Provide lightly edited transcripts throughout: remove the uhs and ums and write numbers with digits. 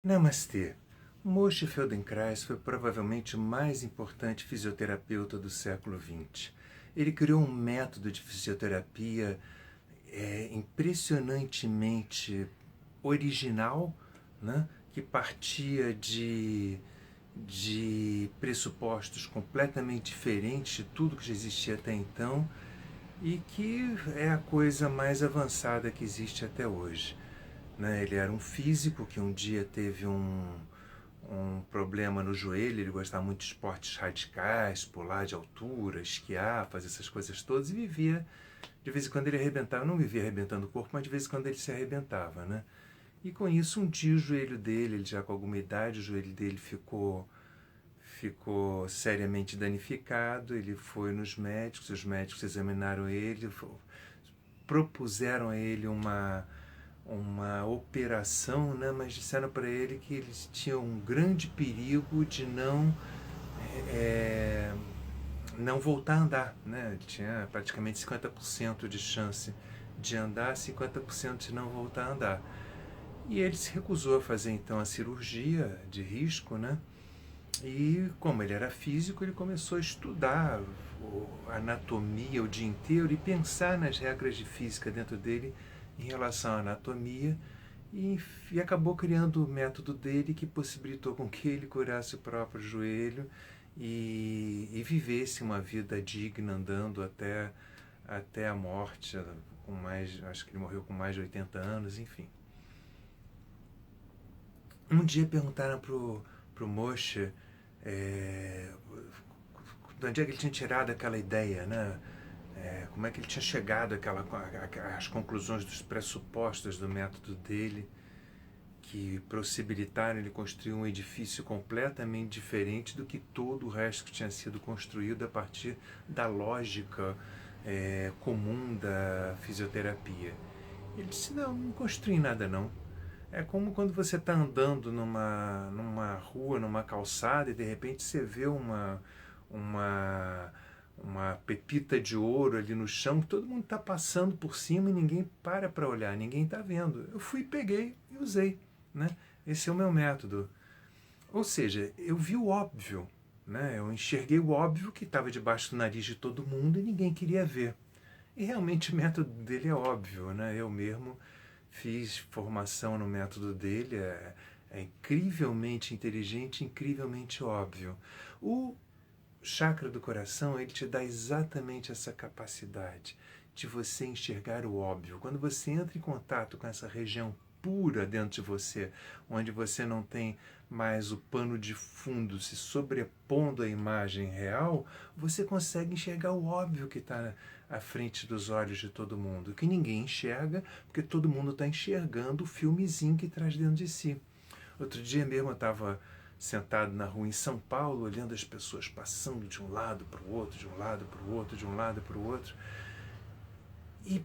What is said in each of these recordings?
Namastê. Moshe Feldenkrais foi provavelmente o mais importante fisioterapeuta do século XX. Ele criou um método de fisioterapia impressionantemente original, né, que partia de pressupostos completamente diferentes de tudo que já existia até então e que é a coisa mais avançada que existe até hoje. Né? Ele era um físico que um dia teve um problema no joelho, ele gostava muito de esportes radicais, pular de altura, esquiar, fazer essas coisas todas, e vivia, de vez em quando ele arrebentava, não vivia arrebentando o corpo, mas de vez em quando ele se arrebentava, né? E com isso, um dia o joelho dele, ele já com alguma idade, o joelho dele ficou seriamente danificado, ele foi nos médicos, os médicos examinaram ele, propuseram a ele uma operação, né, mas disseram para ele que eles tinham um grande perigo de é, não voltar a andar. Né? Ele tinha praticamente 50% de chance de andar, 50% de não voltar a andar. E ele se recusou a fazer então a cirurgia de risco, né? E como ele era físico, ele começou a estudar a anatomia o dia inteiro e pensar nas regras de física dentro dele em relação à anatomia e acabou criando o método dele que possibilitou com que ele curasse o próprio joelho e vivesse uma vida digna andando até a morte, com mais, acho que ele morreu com mais de 80 anos, enfim. Um dia perguntaram pro Moshe de onde é que ele tinha tirado aquela ideia, né? Como é que ele tinha chegado às conclusões dos pressupostos do método dele, que possibilitaram ele construir um edifício completamente diferente do que todo o resto que tinha sido construído a partir da lógica comum da fisioterapia. Ele disse, não construí nada não. É como quando você está andando numa rua, numa calçada, e de repente você vê uma, uma pepita de ouro ali no chão, que todo mundo está passando por cima e ninguém para olhar, ninguém está vendo. Eu fui, peguei e usei. Né? Esse é o meu método. Ou seja, eu vi o óbvio. Né? Eu enxerguei o óbvio que estava debaixo do nariz de todo mundo e ninguém queria ver. E realmente o método dele é óbvio. Né? Eu mesmo fiz formação no método dele, é incrivelmente inteligente, incrivelmente óbvio. O chakra do coração, ele te dá exatamente essa capacidade de você enxergar o óbvio. Quando você entra em contato com essa região pura dentro de você, onde você não tem mais o pano de fundo se sobrepondo à imagem real, você consegue enxergar o óbvio que está à frente dos olhos de todo mundo, que ninguém enxerga, porque todo mundo está enxergando o filmezinho que traz dentro de si. Outro dia mesmo eu estava sentado na rua em São Paulo, olhando as pessoas passando de um lado para o outro, de um lado para o outro, de um lado para o outro, e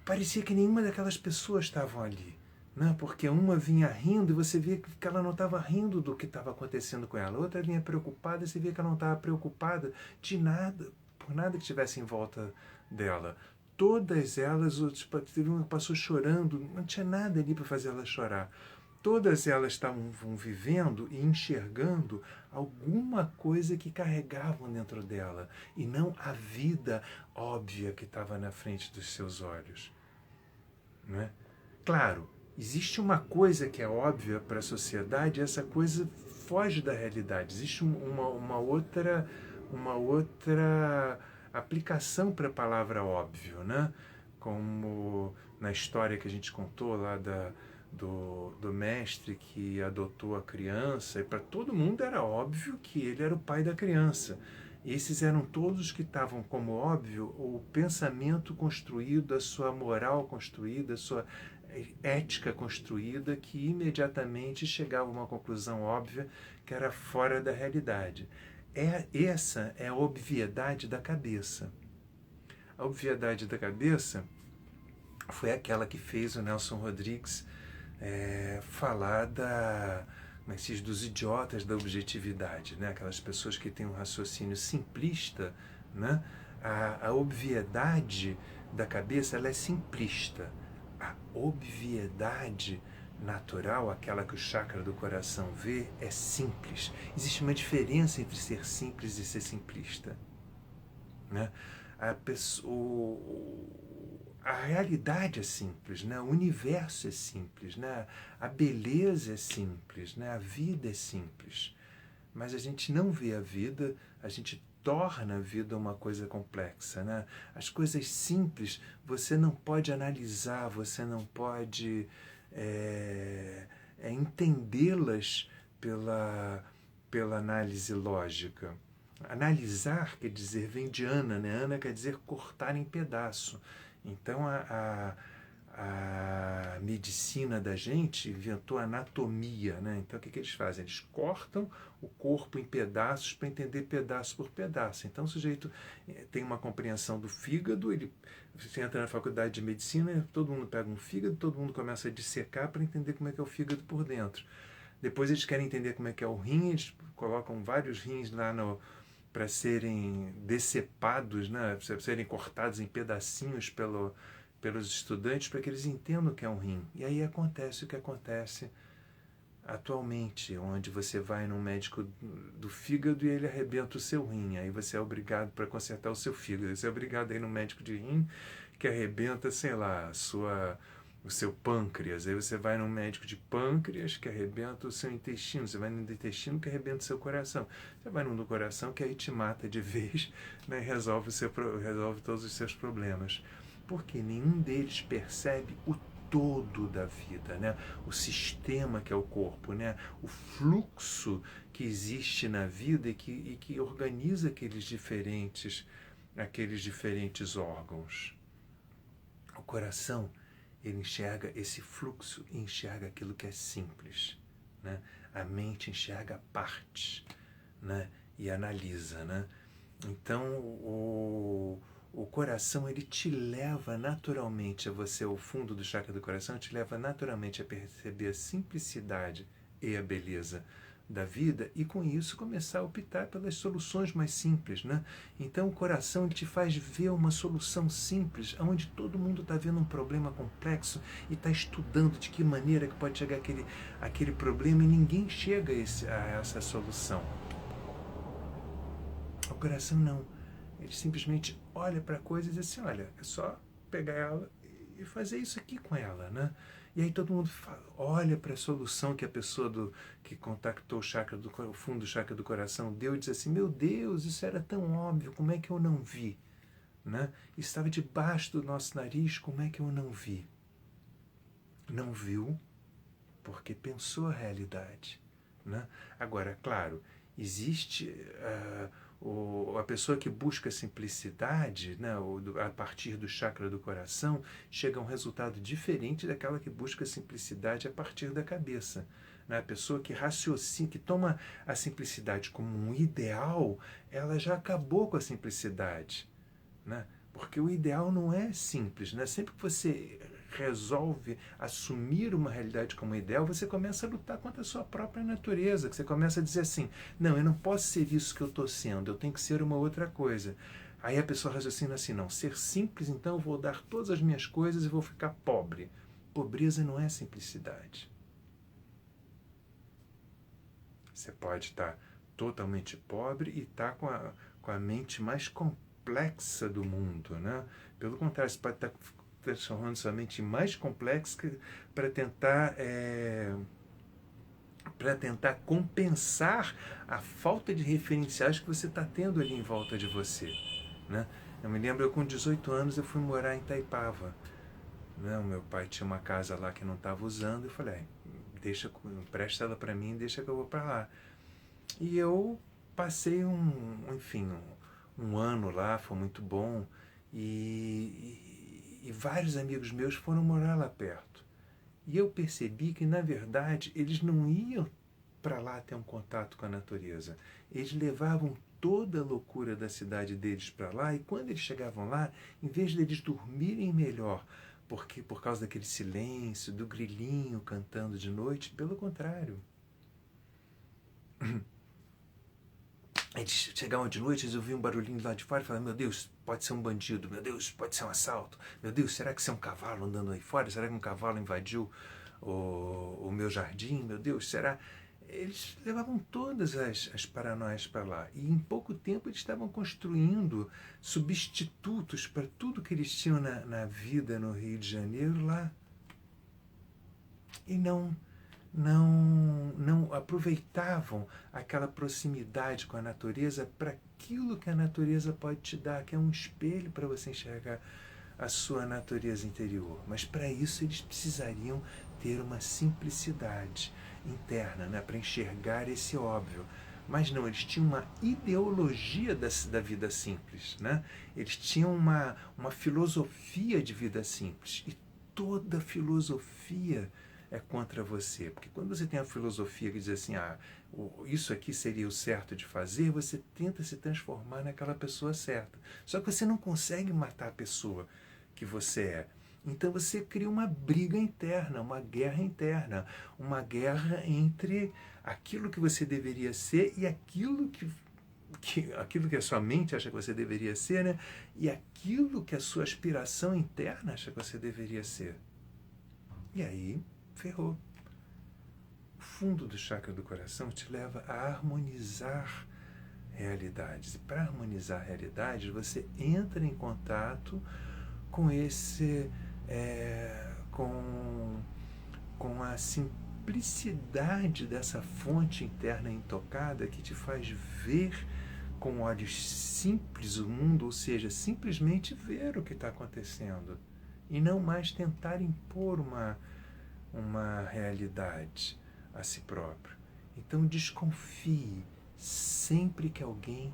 parecia que nenhuma daquelas pessoas estavam ali. Né? Porque uma vinha rindo e você via que ela não estava rindo do que estava acontecendo com ela. A outra vinha preocupada e você via que ela não estava preocupada de nada, por nada que estivesse em volta dela. Todas elas, teve uma que passou chorando, não tinha nada ali para fazer ela chorar. Todas elas estavam vivendo e enxergando alguma coisa que carregavam dentro dela e não a vida óbvia que estava na frente dos seus olhos. Não é? Claro, existe uma coisa que é óbvia para a sociedade e essa coisa foge da realidade. Existe uma outra aplicação para a palavra óbvio, né? Como na história que a gente contou lá do mestre que adotou a criança, e para todo mundo era óbvio que ele era o pai da criança. Esses eram todos que estavam como óbvio o pensamento construído, a sua moral construída, a sua ética construída, que imediatamente chegava a uma conclusão óbvia que era fora da realidade. Essa é a obviedade da cabeça. A obviedade da cabeça foi aquela que fez o Nelson Rodrigues falar dos idiotas da objetividade, né? Aquelas pessoas que têm um raciocínio simplista. Né? A obviedade da cabeça ela é simplista. A obviedade natural, aquela que o chakra do coração vê, é simples. Existe uma diferença entre ser simples e ser simplista, né? A realidade é simples, né? O universo é simples, né? A beleza é simples, né? A vida é simples. Mas a gente não vê a vida, a gente torna a vida uma coisa complexa, né? As coisas simples você não pode analisar, você não pode entendê-las pela análise lógica. Analisar quer dizer, vem de ana, né? Ana quer dizer cortar em pedaço. Então a medicina da gente inventou a anatomia, né? Então o que eles fazem? Eles cortam o corpo em pedaços para entender pedaço por pedaço. Então o sujeito tem uma compreensão do fígado, você entra na faculdade de medicina, todo mundo pega um fígado, todo mundo começa a dissecar para entender como é que é o fígado por dentro. Depois eles querem entender como é que é o rim, eles colocam vários rins lá para serem decepados, né? Para serem cortados em pedacinhos pelos estudantes para que eles entendam o que é um rim. E aí acontece o que acontece atualmente, onde você vai num médico do fígado e ele arrebenta o seu rim. Aí você é obrigado, para consertar o seu fígado, você é obrigado a ir num médico de rim que arrebenta, sei lá, o seu pâncreas. Aí você vai num médico de pâncreas que arrebenta o seu intestino. Você vai num do intestino que arrebenta o seu coração. Você vai num do coração que aí te mata de vez, né, e resolve todos os seus problemas. Porque nenhum deles percebe o todo da vida, né? O sistema que é o corpo, né? O fluxo que existe na vida e que organiza aqueles diferentes órgãos. O coração, ele enxerga esse fluxo e enxerga aquilo que é simples, né? A mente enxerga partes, né? E analisa, né? Então o coração, ele te leva naturalmente a você, o fundo do chakra do coração te leva naturalmente a perceber a simplicidade e a beleza da vida e com isso começar a optar pelas soluções mais simples, né? Então o coração te faz ver uma solução simples, onde todo mundo está vendo um problema complexo e está estudando de que maneira que pode chegar aquele problema e ninguém chega a essa solução. O coração não. Ele simplesmente olha para a coisa e diz assim, olha, é só pegar ela e fazer isso aqui com ela, né? E aí todo mundo olha para a solução que a pessoa que contactou o fundo do chakra do coração deu e diz assim, meu Deus, isso era tão óbvio, como é que eu não vi? Né? Isso estava debaixo do nosso nariz, como é que eu não vi? Não viu porque pensou a realidade. Né? Agora, claro, existe a pessoa que busca simplicidade, né, a partir do chakra do coração, chega a um resultado diferente daquela que busca simplicidade a partir da cabeça. Né? A pessoa que raciocina, que toma a simplicidade como um ideal, ela já acabou com a simplicidade. Né? Porque o ideal não é simples. Né? Sempre que você resolve assumir uma realidade como ideal, você começa a lutar contra a sua própria natureza, que você começa a dizer assim, não, eu não posso ser isso que eu estou sendo, eu tenho que ser uma outra coisa. Aí a pessoa raciocina assim, não, ser simples, então eu vou dar todas as minhas coisas e vou ficar pobre. Pobreza não é simplicidade. Você pode estar totalmente pobre e estar com a mente mais complexa do mundo, né? Pelo contrário, você pode estar transformando sua mente mais complexa para tentar compensar a falta de referenciais que você está tendo ali em volta de você. Né? Eu me lembro, com 18 anos eu fui morar em Itaipava. Né? O meu pai tinha uma casa lá que não estava usando, eu falei, empresta ela para mim, deixa que eu vou para lá. E eu passei um ano lá, foi muito bom, e vários amigos meus foram morar lá perto. E eu percebi que, na verdade, eles não iam para lá ter um contato com a natureza. Eles levavam toda a loucura da cidade deles para lá, e quando eles chegavam lá, em vez de eles dormirem melhor, porque por causa daquele silêncio, do grilinho cantando de noite, pelo contrário. Eles chegavam de noite, eles ouviam um barulhinho lá de fora e falavam, meu Deus, pode ser um bandido, meu Deus, pode ser um assalto, meu Deus, será que isso é um cavalo andando aí fora? Será que um cavalo invadiu o meu jardim, meu Deus, será? Eles levavam todas as paranoias para lá. E em pouco tempo eles estavam construindo substitutos para tudo que eles tinham na vida no Rio de Janeiro lá. E não aproveitavam aquela proximidade com a natureza para aquilo que a natureza pode te dar, que é um espelho para você enxergar a sua natureza interior. Mas para isso eles precisariam ter uma simplicidade interna, né, para enxergar esse óbvio. Mas não, eles tinham uma ideologia da vida simples, né? Eles tinham uma filosofia de vida simples. E toda filosofia é contra você. Porque quando você tem a filosofia que diz assim, isso aqui seria o certo de fazer, você tenta se transformar naquela pessoa certa. Só que você não consegue matar a pessoa que você é. Então você cria uma briga interna, uma guerra interna, uma guerra entre aquilo que você deveria ser e aquilo que a sua mente acha que você deveria ser, né? E aquilo que a sua aspiração interna acha que você deveria ser. E aí, ferrou. O fundo do chakra do coração te leva a harmonizar realidades. E para harmonizar realidades, você entra em contato com com a simplicidade dessa fonte interna intocada que te faz ver com olhos simples o mundo, ou seja, simplesmente ver o que está acontecendo e não mais tentar impor uma realidade a si próprio. Então desconfie sempre que alguém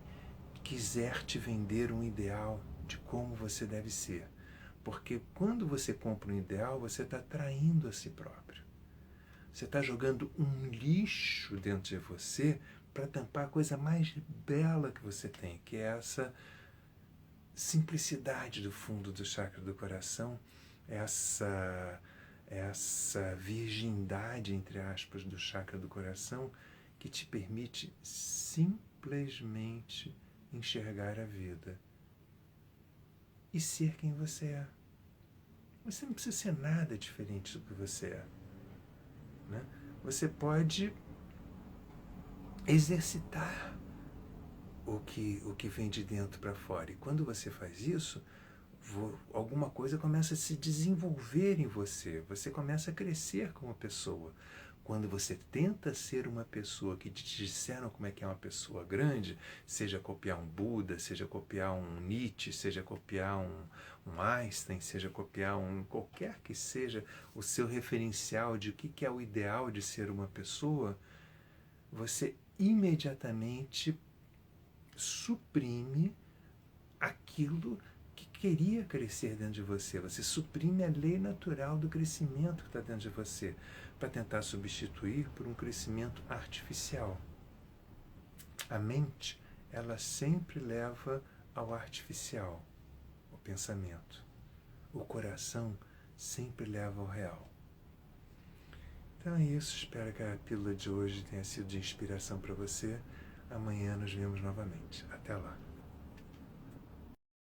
quiser te vender um ideal de como você deve ser. Porque quando você compra um ideal, você está traindo a si próprio. Você está jogando um lixo dentro de você para tampar a coisa mais bela que você tem, que é essa simplicidade do fundo do chakra do coração, essa virgindade, entre aspas, do chakra do coração, que te permite simplesmente enxergar a vida e ser quem você é. Você não precisa ser nada diferente do que você é, né? Você pode exercitar o que vem de dentro para fora. E quando você faz isso, alguma coisa começa a se desenvolver em você. Você começa a crescer como pessoa. Quando você tenta ser uma pessoa que te disseram como é que é uma pessoa grande, seja copiar um Buda, seja copiar um Nietzsche, seja copiar um Einstein, seja copiar qualquer que seja o seu referencial de o que é o ideal de ser uma pessoa, você imediatamente suprime aquilo que queria crescer dentro de você. Você suprime a lei natural do crescimento que está dentro de você para tentar substituir por um crescimento artificial. A mente, ela sempre leva ao artificial, o pensamento. O coração sempre leva ao real. Então é isso, espero que a pílula de hoje tenha sido de inspiração para você. Amanhã nos vemos novamente. Até lá.